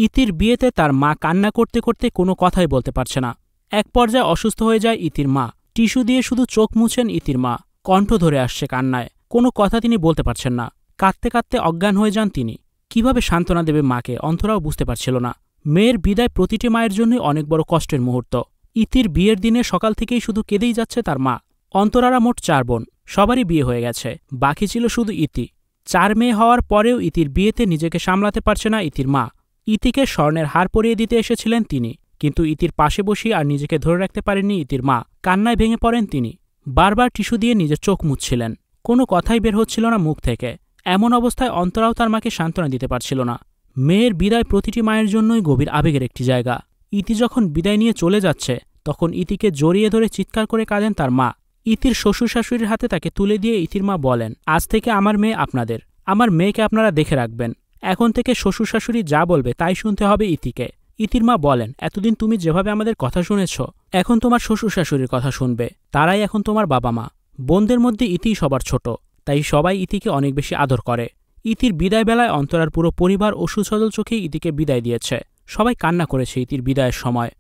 ইতির বিয়েতে তার মা কান্না করতে করতে কোনো কথাই বলতে পারছে না। এক পর্যায়ে অসুস্থ হয়ে যায় ইতির মা। টিস্যু দিয়ে শুধু চোখ মুছেন ইতির মা। কণ্ঠ ধরে আসছে কান্নায়, কোনো কথা তিনি বলতে পারছেন না। কাঁদতে কাঁদতে অজ্ঞান হয়ে যান তিনি। কিভাবে সান্ত্বনা দেবে মাকে অন্তরাও বুঝতে পারছিল না। মেয়ের বিদায় প্রতিটি মায়ের জন্যই অনেক বড় কষ্টের মুহূর্ত। ইতির বিয়ের দিনে সকাল থেকেই শুধু কেঁদেই যাচ্ছে তার মা। অন্তরারা মোট 4 বোন, সবারই বিয়ে হয়ে গেছে, বাকি ছিল শুধু ইতি। 4 মেয়ে হওয়ার পরেও ইতির বিয়েতে নিজেকে সামলাতে পারছে না ইতির মা। ইতিকে স্বর্ণের হার পরিয়ে দিতে এসেছিলেন তিনি, কিন্তু ইতির পাশে বসিয়ে আর নিজেকে ধরে রাখতে পারেননি ইতির মা। কান্নায় ভেঙে পড়েন তিনি। বারবার টিস্যু দিয়ে নিজের চোখ মুছছিলেন, কোনো কথাই বের হচ্ছিল না মুখ থেকে। এমন অবস্থায় অন্তরাও তার মাকে সান্ত্বনা দিতে পারছিল না। মেয়ের বিদায় প্রতিটি মায়ের জন্যই গভীর আবেগের একটি জায়গা। ইতি যখন বিদায় নিয়ে চলে যাচ্ছে, তখন ইতিকে জড়িয়ে ধরে চিৎকার করে কাঁদেন তার মা। ইতির শ্বশুর শাশুড়ির হাতে তাকে তুলে দিয়ে ইতির মা বলেন, আজ থেকে আমার মেয়ে আপনাদের, আমার মেয়েকে আপনারা দেখে রাখবেন। এখন থেকে শ্বশুর শাশুড়ি যা বলবে তাই শুনতে হবে ইতিকে। ইতির মা বলেন, এতদিন তুমি যেভাবে আমাদের কথা শুনেছ, এখন তোমার শ্বশুর শাশুড়ির কথা শুনবে, তারাই এখন তোমার বাবা মা। বোনদের মধ্যে ইতিই সবার ছোট, তাই সবাই ইতিকে অনেক বেশি আদর করে। ইতির বিদায় বেলায় অন্তরার পুরো পরিবার ও সুসজল চোখেই ইতিকে বিদায় দিয়েছে। সবাই কান্না করেছে ইতির বিদায়ের সময়।